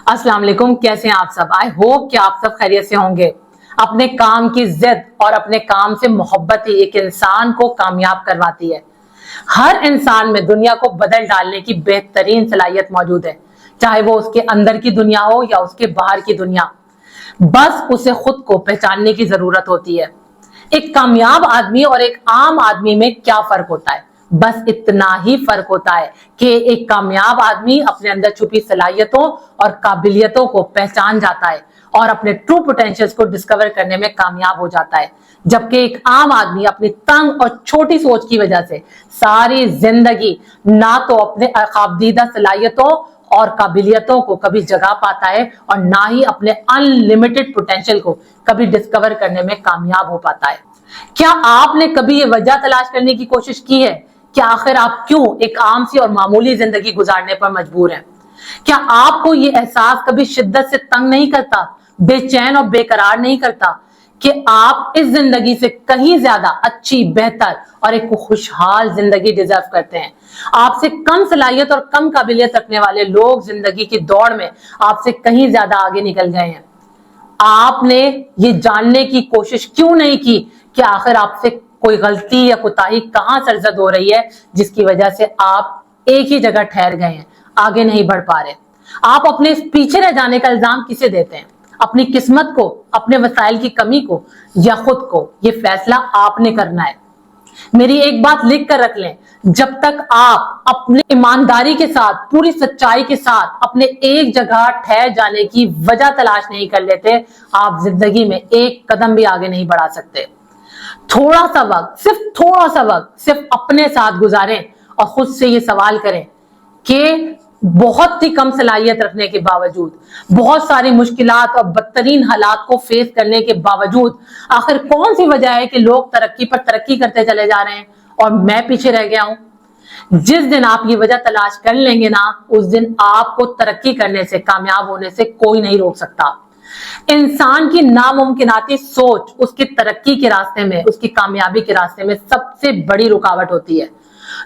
अस्सलाम वालेकुम, कैसे हैं आप सब। आई होप कि आप सब खैरियत से होंगे। अपने काम की जिद और अपने काम से मोहब्बत ही एक इंसान को कामयाब करवाती है। हर इंसान में दुनिया को बदल डालने की बेहतरीन सलाहियत मौजूद है, चाहे वो उसके अंदर की दुनिया हो या उसके बाहर की दुनिया। बस उसे खुद को पहचानने की जरूरत होती है। एक कामयाब आदमी और एक आम आदमी में क्या फर्क होता है? बस इतना ही फर्क होता है कि एक कामयाब आदमी अपने अंदर छुपी सलाहियतों और काबिलियतों को पहचान जाता है और अपने ट्रू पोटेंशियल्स को डिस्कवर करने में कामयाब हो जाता है, जबकि एक आम आदमी अपनी तंग और छोटी सोच की वजह से सारी जिंदगी ना तो अपने खाबदीदा सलाहियतों और काबिलियतों को कभी जगा पाता है और ना ही अपने अनलिमिटेड पोटेंशियल को कभी डिस्कवर करने में कामयाब हो पाता है। क्या आपने कभी ये वजह तलाश करने की कोशिश की है कि आखिर आप क्यों एक आम सी और मामूली जिंदगी गुजारने पर मजबूर हैं? क्या आपको ये एहसास कभी शिद्दत से तंग नहीं करता, बेचैन और बेकरार नहीं करता कि आप इस जिंदगी से कहीं ज्यादा अच्छी, बेहतर और एक खुशहाल जिंदगी डिजर्व करते हैं? आपसे कम सलाहियत और कम काबिलियत रखने वाले लोग जिंदगी की दौड़ में आपसे कहीं ज्यादा आगे निकल गए हैं। आपने ये जानने की कोशिश क्यों नहीं की कि आखिर आपसे कोई गलती या कोताही कहां सरजद हो रही है, जिसकी वजह से आप एक ही जगह ठहर गए हैं, आगे नहीं बढ़ पा रहे? आप अपने पीछे रह जाने का इल्जाम किसे देते हैं? अपनी किस्मत को, अपने वसाइल की कमी को, या खुद को? ये फैसला आपने करना है। मेरी एक बात लिख कर रख लें, जब तक आप अपनी ईमानदारी के साथ, पूरी सच्चाई के साथ अपने एक जगह ठहर जाने की वजह तलाश नहीं कर लेते, आप जिंदगी में एक कदम भी आगे नहीं बढ़ा सकते। थोड़ा सा वक्त, सिर्फ थोड़ा सा वक्त सिर्फ अपने साथ गुजारें और खुद से ये सवाल करें कि बहुत ही कम सलाहियत रखने के बावजूद, बहुत सारी मुश्किलात और बदतरीन हालात को फेस करने के बावजूद आखिर कौन सी वजह है कि लोग तरक्की पर तरक्की करते चले जा रहे हैं और मैं पीछे रह गया हूं? जिस दिन आप ये वजह तलाश कर लेंगे ना, उस दिन आपको तरक्की करने से, कामयाब होने से कोई नहीं रोक सकता। इंसान की नामुमकिनाती सोच उसकी तरक्की के रास्ते में, उसकी कामयाबी के रास्ते में सबसे बड़ी रुकावट होती है,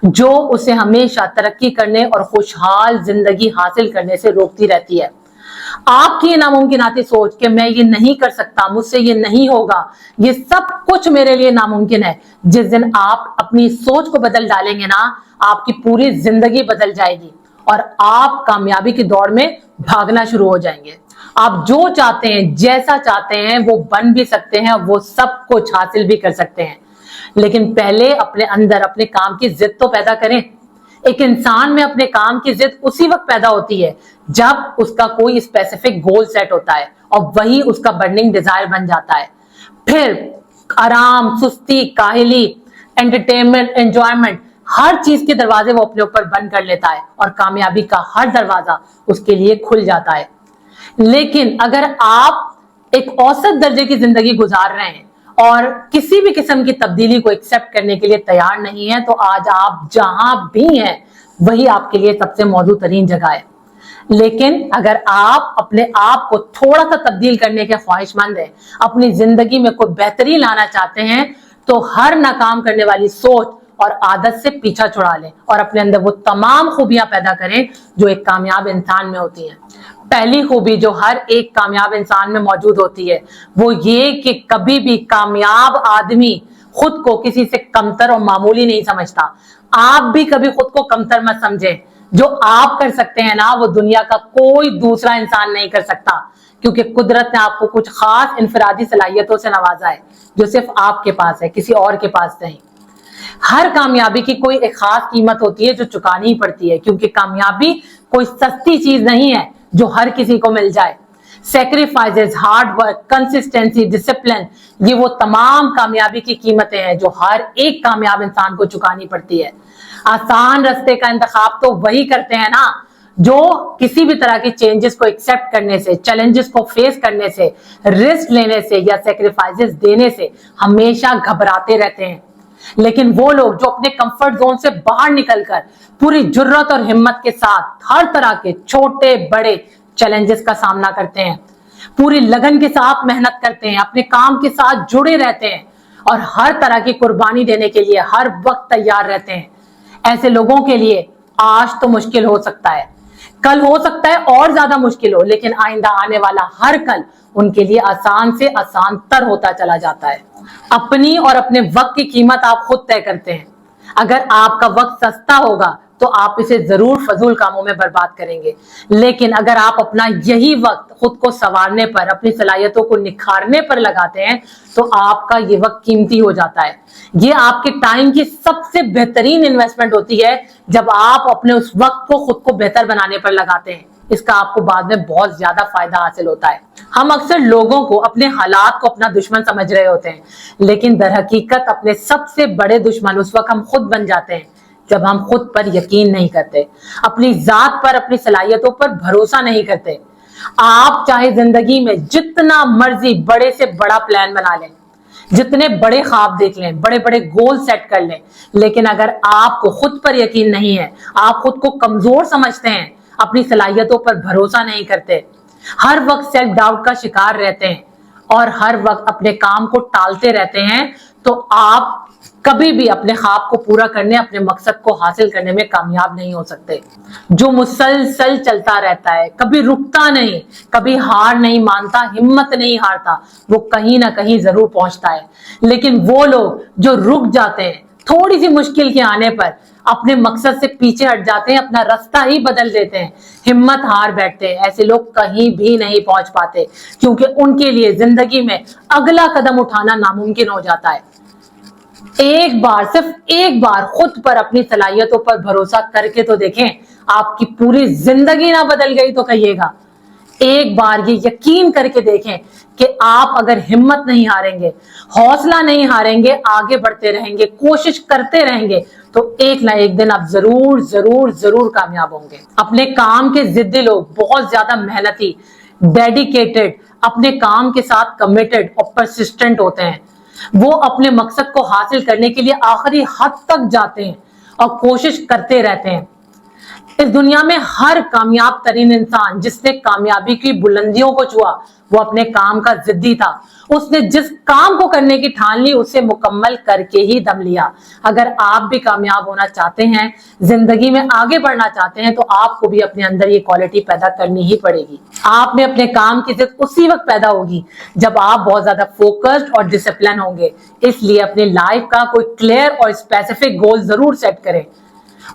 जो उसे हमेशा तरक्की करने और खुशहाल जिंदगी हासिल करने से रोकती रहती है। आपकी ये नामुमकिनाती सोच कि मैं ये नहीं कर सकता, मुझसे ये नहीं होगा, ये सब कुछ मेरे लिए नामुमकिन है, जिस दिन आप अपनी सोच को बदल डालेंगे ना, आपकी पूरी जिंदगी बदल जाएगी और आप कामयाबी की दौड़ में भागना शुरू हो जाएंगे। आप जो चाहते हैं, जैसा चाहते हैं, वो बन भी सकते हैं, वो सब कुछ हासिल भी कर सकते हैं, लेकिन पहले अपने अंदर अपने काम की जिद तो पैदा करें। एक इंसान में अपने काम की जिद उसी वक्त पैदा होती है जब उसका कोई स्पेसिफिक गोल सेट होता है और वही उसका बर्निंग डिजायर बन जाता है। फिर आराम, सुस्ती, काहली, एंटरटेनमेंट, एंजॉयमेंट, हर चीज के दरवाजे वो अपने ऊपर बंद कर लेता है और कामयाबी का हर दरवाजा उसके लिए खुल जाता है। लेकिन अगर आप एक औसत दर्जे की जिंदगी गुजार रहे हैं और किसी भी किस्म की तब्दीली को एक्सेप्ट करने के लिए तैयार नहीं है, तो आज आप जहां भी हैं वही आपके लिए सबसे मौजूद तरीन जगह है। लेकिन अगर आप अपने आप को थोड़ा सा तब्दील करने के ख्वाहिशमंद हैं, अपनी जिंदगी में कोई बेहतरी लाना चाहते हैं, तो हर नाकाम करने वाली सोच और आदत से पीछा छुड़ा लें और अपने अंदर वो तमाम खूबियां पैदा करें जो एक कामयाब इंसान में होती हैं। पहली खूबी जो हर एक कामयाब इंसान में मौजूद होती है वो ये कि कभी भी कामयाब आदमी खुद को किसी से कमतर और मामूली नहीं समझता। आप भी कभी खुद को कमतर मत समझें। जो आप कर सकते हैं ना, वो दुनिया का कोई दूसरा इंसान नहीं कर सकता, क्योंकि कुदरत ने आपको कुछ खास इनफरादी सलाहियतों से नवाजा है जो सिर्फ आपके पास है, किसी और के पास नहीं। हर कामयाबी की कोई एक खास कीमत होती है जो चुकानी ही पड़ती है, क्योंकि कामयाबी कोई सस्ती चीज नहीं है जो हर किसी को मिल जाए। Sacrifices, hard work, consistency, discipline, ये वो तमाम कामयाबी की कीमतें हैं जो हर एक कामयाब इंसान को चुकानी पड़ती है। आसान रास्ते का इंतखाब तो वही करते हैं ना जो किसी भी तरह की चेंजेस को एक्सेप्ट करने से, चैलेंजेस को फेस करने से, रिस्क लेने से या सैक्रिफाइसेस देने से हमेशा घबराते रहते हैं। लेकिन वो लोग जो अपने कंफर्ट जोन से बाहर निकलकर पूरी जुर्रत और हिम्मत के साथ हर तरह के छोटे बड़े चैलेंजेस का सामना करते हैं, पूरी लगन के साथ मेहनत करते हैं, अपने काम के साथ जुड़े रहते हैं और हर तरह की कुर्बानी देने के लिए हर वक्त तैयार रहते हैं, ऐसे लोगों के लिए आज तो मुश्किल हो सकता है, कल हो सकता है और ज्यादा मुश्किल हो, लेकिन आइंदा आने वाला हर कल उनके लिए आसान से आसान तर होता चला जाता है। अपनी और अपने वक्त की कीमत आप खुद तय करते हैं। अगर आपका वक्त सस्ता होगा तो आप इसे जरूर फजूल कामों में बर्बाद करेंगे, लेकिन अगर आप अपना यही वक्त खुद को संवारने पर, अपनी सलाहियतों को निखारने पर लगाते हैं तो आपका ये वक्त कीमती हो जाता है। ये आपके टाइम की सबसे बेहतरीन इन्वेस्टमेंट होती है जब आप अपने उस वक्त को खुद को बेहतर बनाने पर लगाते हैं। इसका आपको बाद में बहुत ज्यादा फायदा हासिल होता है। हम अक्सर लोगों को, अपने हालात को अपना दुश्मन समझ रहे होते हैं, लेकिन दर हकीकत अपने सबसे बड़े दुश्मन उस वक्त हम खुद बन जाते हैं जब हम खुद पर यकीन नहीं करते, अपनी जात पर, अपनी सलाहियतों पर भरोसा नहीं करते। आप चाहे जिंदगी में जितना मर्जी बड़े से बड़ा प्लान बना लें, जितने बड़े ख्वाब देख लें, बड़े बड़े गोल सेट कर लें, लेकिन अगर आपको खुद पर यकीन नहीं है, आप खुद को कमजोर समझते हैं, अपनी सलाहियतों पर भरोसा नहीं करते, हर वक्त सेल्फ डाउट का शिकार रहते हैं और हर वक्त अपने काम को टालते रहते हैं, तो आप कभी भी अपने ख्वाब को पूरा करने, अपने मकसद को हासिल करने में कामयाब नहीं हो सकते। जो मुसलसल चलता रहता है, कभी रुकता नहीं, कभी हार नहीं मानता, हिम्मत नहीं हारता, वो कहीं ना कहीं जरूर पहुंचता है। लेकिन वो लोग जो रुक जाते हैं, थोड़ी सी मुश्किल के आने पर अपने मकसद से पीछे हट जाते हैं, अपना रास्ता ही बदल देते हैं, हिम्मत हार बैठते हैं, ऐसे लोग कहीं भी नहीं पहुंच पाते, क्योंकि उनके लिए जिंदगी में अगला कदम उठाना नामुमकिन हो जाता है। एक बार, सिर्फ एक बार खुद पर, अपनी सलाहियतों पर भरोसा करके तो देखें, आपकी पूरी जिंदगी ना बदल गई तो कहिएगा। एक बार ये यकीन करके देखें कि आप अगर हिम्मत नहीं हारेंगे, हौसला नहीं हारेंगे, आगे बढ़ते रहेंगे, कोशिश करते रहेंगे, तो एक ना एक दिन आप जरूर जरूर जरूर कामयाब होंगे। अपने काम के जिद्दी लोग बहुत ज्यादा मेहनती, डेडिकेटेड, अपने काम के साथ कमिटेड और परसिस्टेंट होते हैं। वो अपने मकसद को हासिल करने के लिए आखिरी हद तक जाते हैं और कोशिश करते रहते हैं। इस दुनिया में हर कामयाब तरीन इंसान जिसने कामयाबी की बुलंदियों को छुआ, वो अपने काम का जिद्दी था। उसने जिस काम को करने की ठान ली, उसे मुकम्मल करके ही दम लिया। अगर आप भी कामयाब होना चाहते हैं, जिंदगी में आगे बढ़ना चाहते हैं, तो आपको भी अपने अंदर ये क्वालिटी पैदा करनी ही पड़ेगी। आप में अपने काम की जिद उसी वक्त पैदा होगी जब आप बहुत ज्यादा फोकस्ड और डिसिप्लिन होंगे। इसलिए अपनी लाइफ का कोई क्लियर और स्पेसिफिक गोल जरूर सेट करें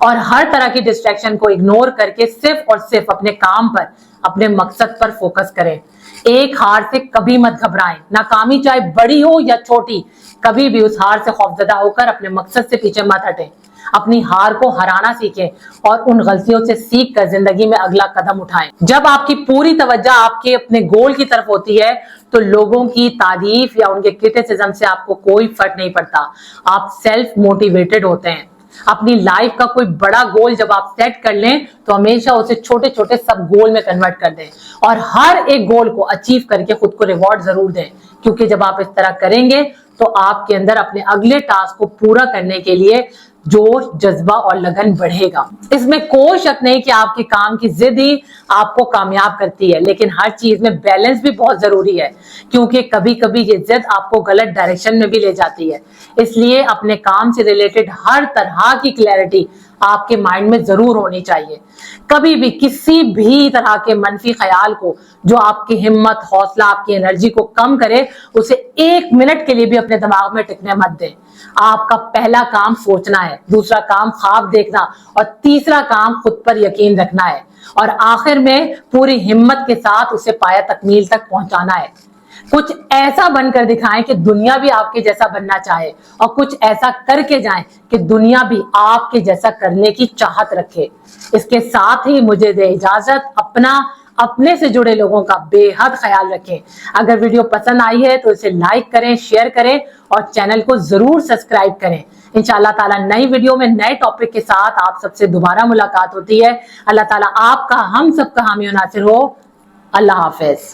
और हर तरह की डिस्ट्रैक्शन को इग्नोर करके सिर्फ और सिर्फ अपने काम पर, अपने मकसद पर फोकस करें। एक हार से कभी मत घबराएं। नाकामी चाहे बड़ी हो या छोटी, कभी भी उस हार से खौफजदा होकर अपने मकसद से पीछे मत हटें। अपनी हार को हराना सीखें और उन गलतियों से सीख कर जिंदगी में अगला कदम उठाएं। जब आपकी पूरी तवज्जो आपके अपने गोल की तरफ होती है, तो लोगों की तारीफ या उनके क्रिटिसिज्म से आपको कोई फर्क नहीं पड़ता। आप सेल्फ मोटिवेटेड होते हैं। अपनी लाइफ का कोई बड़ा गोल जब आप सेट कर लें, तो हमेशा उसे छोटे छोटे सब गोल में कन्वर्ट कर दें और हर एक गोल को अचीव करके खुद को रिवॉर्ड जरूर दें, क्योंकि जब आप इस तरह करेंगे तो आपके अंदर अपने अगले टास्क को पूरा करने के लिए जोश, जज्बा और लगन बढ़ेगा। इसमें कोई शक नहीं कि आपके काम की जिद ही आपको कामयाब करती है, लेकिन हर चीज में बैलेंस भी बहुत जरूरी है, क्योंकि कभी कभी ये जिद आपको गलत डायरेक्शन में भी ले जाती है। इसलिए अपने काम से रिलेटेड हर तरह की क्लैरिटी आपके माइंड में जरूर होनी चाहिए। कभी भी किसी भी तरह के मनफी ख्याल को, जो आपकी हिम्मत, हौसला, आपकी एनर्जी को कम करे, उसे एक मिनट के लिए भी अपने दिमाग में टिकने मत दें। आपका पहला काम सोचना है, दूसरा काम ख्वाब देखना और तीसरा काम खुद पर यकीन रखना है और आखिर में पूरी हिम्मत के साथ उसे पाया तकमील तक पहुंचाना है। कुछ ऐसा बनकर दिखाएं कि दुनिया भी आपके जैसा बनना चाहे और कुछ ऐसा करके जाएं कि दुनिया भी आपके जैसा करने की चाहत रखे। इसके साथ ही मुझे दे इजाजत। अपने से जुड़े लोगों का बेहद ख्याल रखें। अगर वीडियो पसंद आई है तो इसे लाइक करें, शेयर करें और चैनल को जरूर सब्सक्राइब करें। इंशाअल्लाह ताला नई वीडियो में नए टॉपिक के साथ आप सबसे दोबारा मुलाकात होती है। अल्लाह ताला आपका, हम सबका हामी और नासिर हो। अल्लाह हाफिज।